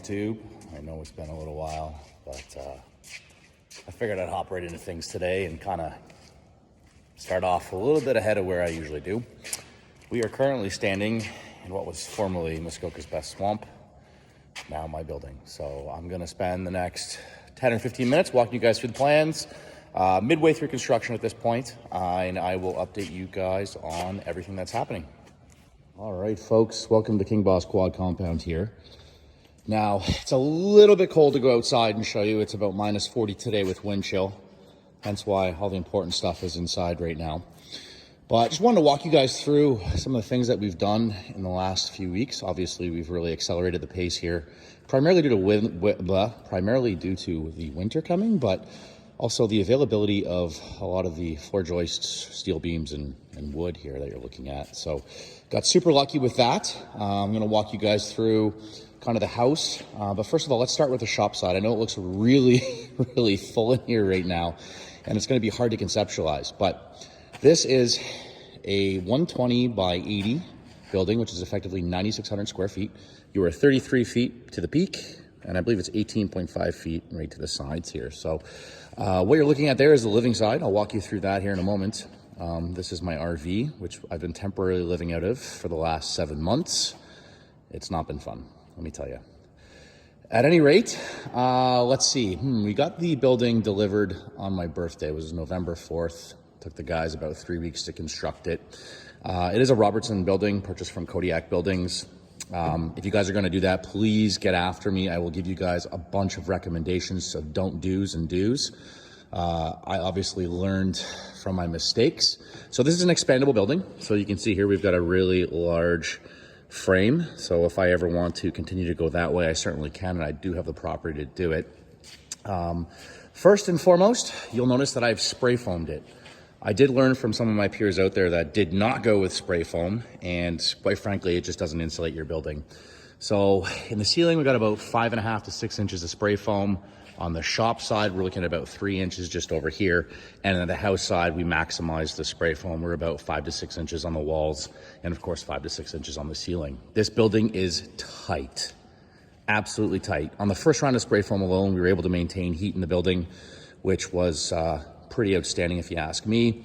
YouTube. I know it's been a little while, but I figured I'd hop right into things today and kind of start off a little bit ahead of where I usually do. We are currently standing in what was formerly Muskoka's best swamp, now my building. So I'm gonna spend the next 10 or 15 minutes walking you guys through the plans, midway through construction at this point, and I will update you guys on everything that's happening. All right, folks, welcome to KingBossQuad compound here. Now, it's a little bit cold to go outside and show you. It's about minus 40 today with wind chill, hence why all the important stuff is inside right now. But I just wanted to walk you guys through some of the things that we've done in the last few weeks. Obviously, we've really accelerated the pace here, primarily due to the winter coming, but also the availability of a lot of the floor joists, steel beams, and wood here that you're looking at. So got super lucky with that. I'm gonna walk you guys through kind of the house. But first of all, let's start with the shop side. I know it looks really, really full in here right now, and it's gonna be hard to conceptualize, but this is a 120 by 80 building, which is effectively 9,600 square feet. You are 33 feet to the peak, and I believe it's 18.5 feet right to the sides here. So what you're looking at there is the living side. I'll walk you through that here in a moment. This is my RV, which I've been temporarily living out of for the last 7 months. It's not been fun, let me tell you. At any rate, let's see. We got the building delivered on my birthday. It was November 4th. Took the guys about 3 weeks to construct it. It is a Robertson building, purchased from Kodiak Buildings. If you guys are gonna do that, please get after me. I will give you guys a bunch of recommendations of don't do's and do's. I obviously learned from my mistakes. So this is an expandable building. So you can see here, we've got a really large frame. So if I ever want to continue to go that way, I certainly can, and I do have the property to do it. First and foremost, you'll notice that I've spray foamed it. I did learn from some of my peers out there that did not go with spray foam, and quite frankly, it just doesn't insulate your building. So in the ceiling, we got about 5.5 to 6 inches of spray foam. On the shop side, we're looking at about 3 inches just over here. And on the house side, we maximized the spray foam. We're about 5 to 6 inches on the walls, and of course, 5 to 6 inches on the ceiling. This building is tight, absolutely tight. On the first round of spray foam alone, we were able to maintain heat in the building, which was pretty outstanding if you ask me.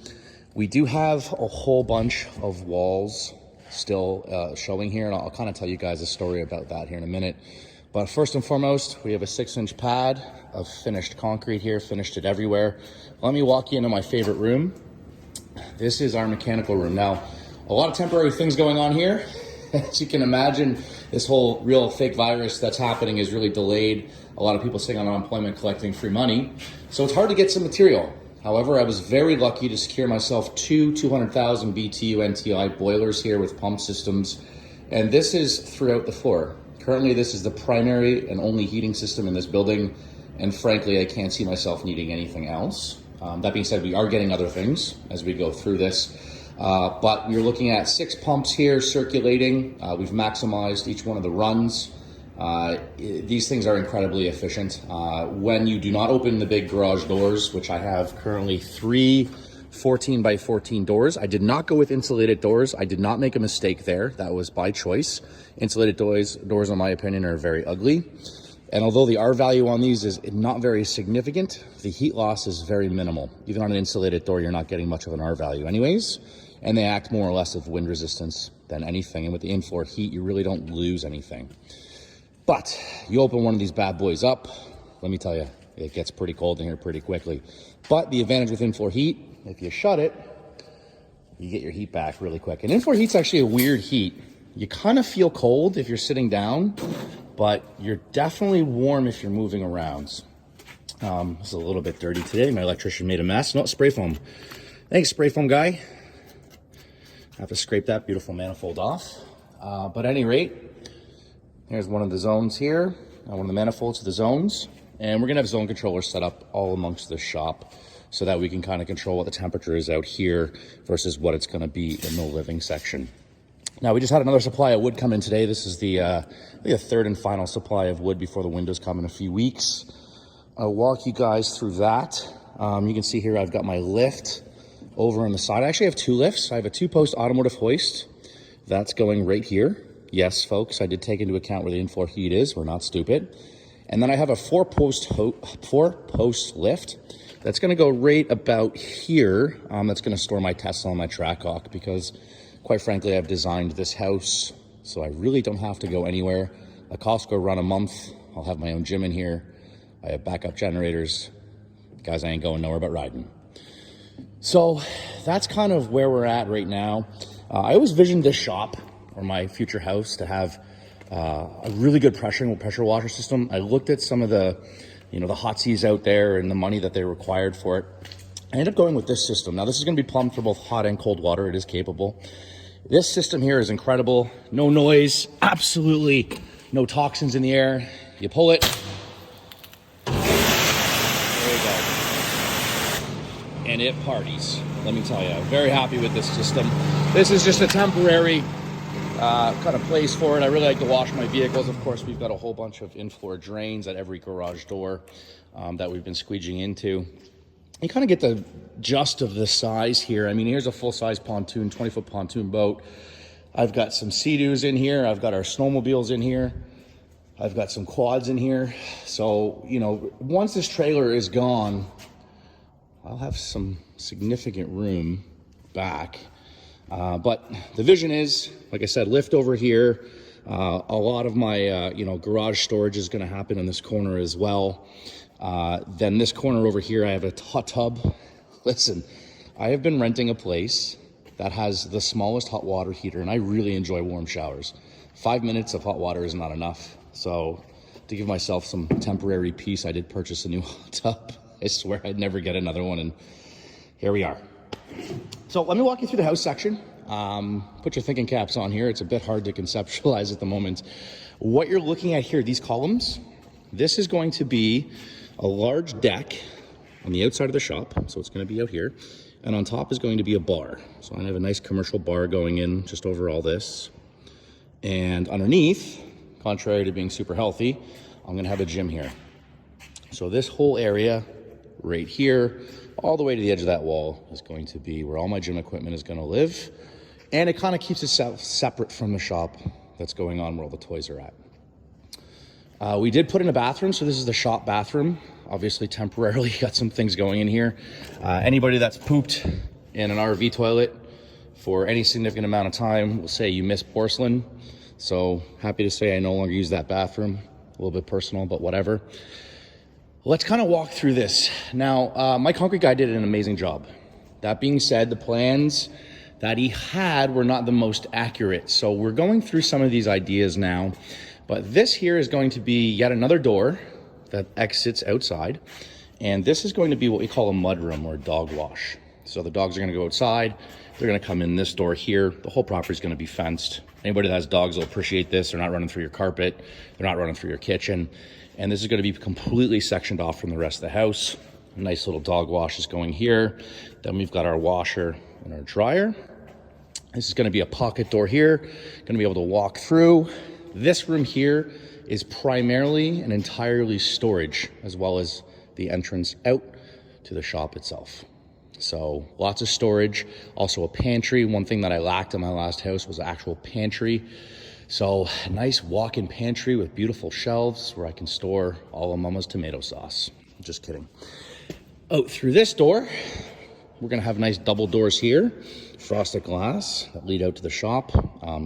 We do have a whole bunch of walls still showing here, and I'll kind of tell you guys a story about that here in a minute. But first and foremost, we have a 6-inch pad of finished concrete here, finished it everywhere. Let me walk you into my favorite room. This is our mechanical room. Now, a lot of temporary things going on here. As you can imagine, this whole real fake virus that's happening is really delayed. A lot of people sitting on unemployment collecting free money. So it's hard to get some material. However, I was very lucky to secure myself two 200,000 BTU NTI boilers here with pump systems. And this is throughout the floor. Currently, this is the primary and only heating system in this building. And frankly, I can't see myself needing anything else. That being said, we are getting other things as we go through this. But we're looking at 6 pumps here circulating. We've maximized each one of the runs. These things are incredibly efficient. When you do not open the big garage doors, which I have currently 3 14 by 14 doors. I did not go with insulated doors. I did not make a mistake there. That was by choice. Insulated doors, in my opinion, are very ugly. And although the R value on these is not very significant, the heat loss is very minimal. Even on an insulated door, you're not getting much of an R value anyways. And they act more or less of wind resistance than anything. And with the in-floor heat, you really don't lose anything. But you open one of these bad boys up, let me tell you, it gets pretty cold in here pretty quickly. But the advantage with in-floor heat, if you shut it, you get your heat back really quick. And in-floor heat's actually a weird heat. You kind of feel cold if you're sitting down, but you're definitely warm if you're moving around. It's a little bit dirty today. My electrician made a mess. No, spray foam. Thanks, spray foam guy. I have to scrape that beautiful manifold off. But at any rate, here's one of the zones here, one of the manifolds to the zones. And we're gonna have zone controllers set up all amongst the shop so that we can kind of control what the temperature is out here versus what it's gonna be in the living section. Now, we just had another supply of wood come in today. This is the third and final supply of wood before the windows come in a few weeks. I'll walk you guys through that. You can see here I've got my lift over on the side. I actually have 2 lifts. I have a 2-post automotive hoist that's going right here. Yes, folks, I did take into account where the in-floor heat is. We're not stupid. And then I have a four-post lift that's going to go right about here. That's going to store my Tesla and my Trackhawk because, quite frankly, I've designed this house so I really don't have to go anywhere. A Costco run a month. I'll have my own gym in here. I have backup generators. Guys, I ain't going nowhere but riding. So that's kind of where we're at right now. I always visioned this shop or my future house to have a really good pressure washer system. I looked at some of the, the hot seas out there and the money that they required for it. I ended up going with this system. Now, this is going to be plumbed for both hot and cold water. It is capable. This system here is incredible. No noise, absolutely no toxins in the air. You pull it. There you go. And it parties. Let me tell you, I'm very happy with this system. This is just a temporary kind of place for it. I really like to wash my vehicles. Of course, we've got a whole bunch of in-floor drains at every garage door that we've been squeegeeing into. You kind of get the gist of the size here. I mean, here's a full-size pontoon, 20-foot pontoon boat. I've got some Sea-Doos in here. I've got our snowmobiles in here. I've got some quads in here. So, once this trailer is gone, I'll have some significant room back. But the vision is, like I said, lift over here. A lot of my, garage storage is going to happen in this corner as well. Then this corner over here, I have a hot tub. Listen, I have been renting a place that has the smallest hot water heater, and I really enjoy warm showers. 5 minutes of hot water is not enough. So to give myself some temporary peace, I did purchase a new hot tub. I swear I'd never get another one, and here we are. So let me walk you through the house section. Put your thinking caps on here. It's a bit hard to conceptualize at the moment. What you're looking at here, these columns, this is going to be a large deck on the outside of the shop. So it's going to be out here. And on top is going to be a bar. So I have a nice commercial bar going in just over all this. And underneath, contrary to being super healthy, I'm going to have a gym here. So this whole area right here, all the way to the edge of that wall, is going to be where all my gym equipment is going to live. And it kind of keeps it separate from the shop that's going on where all the toys are at. We did put in a bathroom, so this is the shop bathroom. Obviously, temporarily got some things going in here. Anybody that's pooped in an RV toilet for any significant amount of time will say you miss porcelain. So happy to say I no longer use that bathroom. A little bit personal, but whatever. Let's kind of walk through this. Now, my concrete guy did an amazing job. That being said, the plans that he had were not the most accurate. So we're going through some of these ideas now. But this here is going to be yet another door that exits outside. And this is going to be what we call a mudroom or a dog wash. So the dogs are going to go outside. They're going to come in this door here. The whole property is going to be fenced. Anybody that has dogs will appreciate this. They're not running through your carpet. They're not running through your kitchen. And this is going to be completely sectioned off from the rest of the house. A nice little dog wash is going here. Then we've got our washer and our dryer. This is going to be a pocket door here. Going to be able to walk through. This room here is primarily and entirely storage, as well as the entrance out to the shop itself. So lots of storage, also a pantry. One thing that I lacked in my last house was an actual pantry. So a nice walk-in pantry with beautiful shelves where I can store all of Mama's tomato sauce. Just kidding. Out through this door, we're gonna have nice double doors here, frosted glass that lead out to the shop.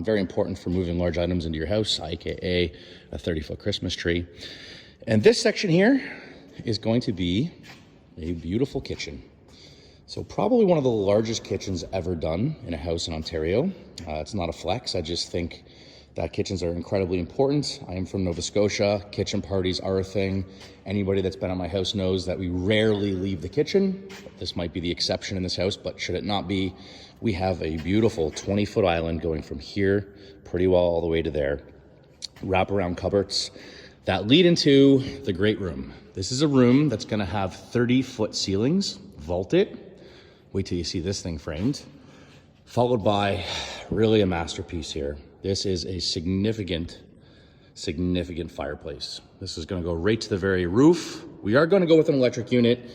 Very important for moving large items into your house, aka a 30-foot Christmas tree. And this section here is going to be a beautiful kitchen. So probably one of the largest kitchens ever done in a house in Ontario. It's not a flex. I just think that kitchens are incredibly important. I am from Nova Scotia. Kitchen parties are a thing. Anybody that's been at my house knows that we rarely leave the kitchen. This might be the exception in this house, but should it not be, we have a beautiful 20-foot island going from here pretty well all the way to there. Wraparound cupboards that lead into the great room. This is a room that's gonna have 30-foot ceilings, vaulted. Wait till you see this thing framed. Followed by really a masterpiece here. This is a significant fireplace. This is gonna go right to the very roof. We are gonna go with an electric unit.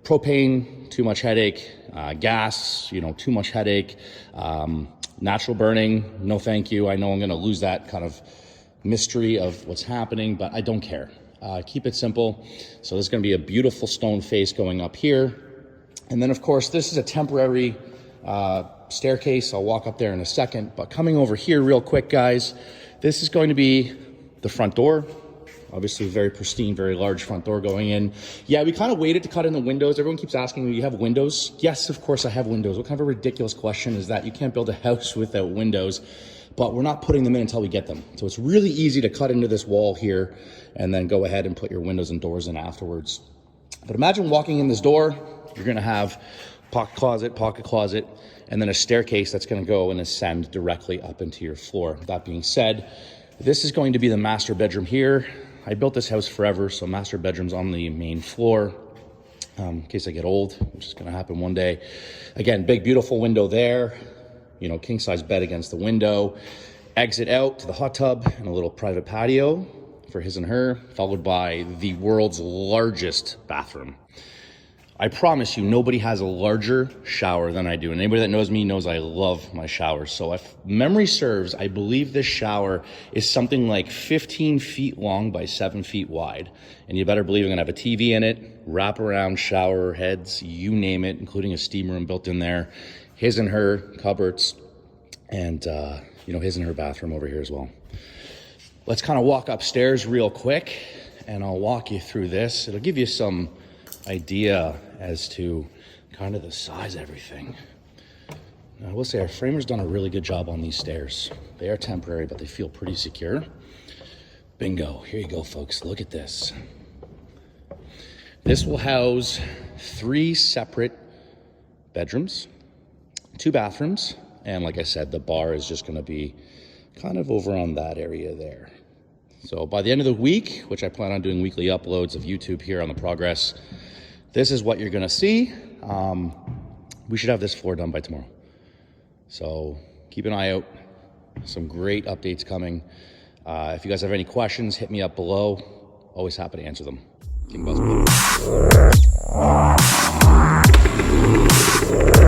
propane, too much headache. Gas, too much headache. Natural burning, no thank you. I know I'm going to lose that kind of mystery of what's happening, but I don't care. Keep it simple. So there's going to be a beautiful stone face going up here. And then, of course, this is a temporary staircase. I'll walk up there in a second. But coming over here real quick, guys, this is going to be the front door. Obviously, very pristine, very large front door going in. Yeah, we kind of waited to cut in the windows. Everyone keeps asking me, do you have windows? Yes, of course I have windows. What kind of a ridiculous question is that? You can't build a house without windows, but we're not putting them in until we get them. So it's really easy to cut into this wall here and then go ahead and put your windows and doors in afterwards. But imagine walking in this door, you're gonna have pocket closet, and then a staircase that's gonna go and ascend directly up into your floor. That being said, this is going to be the master bedroom here. I built this house forever, so master bedroom's on the main floor in case I get old, which is gonna happen one day. Again, big, beautiful window there, king size bed against the window. Exit out to the hot tub and a little private patio for his and her, followed by the world's largest bathroom. I promise you, nobody has a larger shower than I do. And anybody that knows me knows I love my showers. So if memory serves, I believe this shower is something like 15 feet long by 7 feet wide. And you better believe I'm gonna have a TV in it, wraparound shower heads, you name it, including a steam room built in there, his and her cupboards, and his and her bathroom over here as well. Let's kind of walk upstairs real quick and I'll walk you through this. It'll give you some idea as to kind of the size of everything. Now, I will say our framer's done a really good job on these stairs. They are temporary, but they feel pretty secure. Bingo, here you go, folks. Look at this. This will house 3 separate bedrooms, 2 bathrooms, and like I said, the bar is just gonna be kind of over on that area there. So by the end of the week, which I plan on doing weekly uploads of YouTube here on the progress, this is what you're gonna see. We should have this floor done by tomorrow. So keep an eye out. Some great updates coming. If you guys have any questions, hit me up below. Always happy to answer them. KingBossQuad.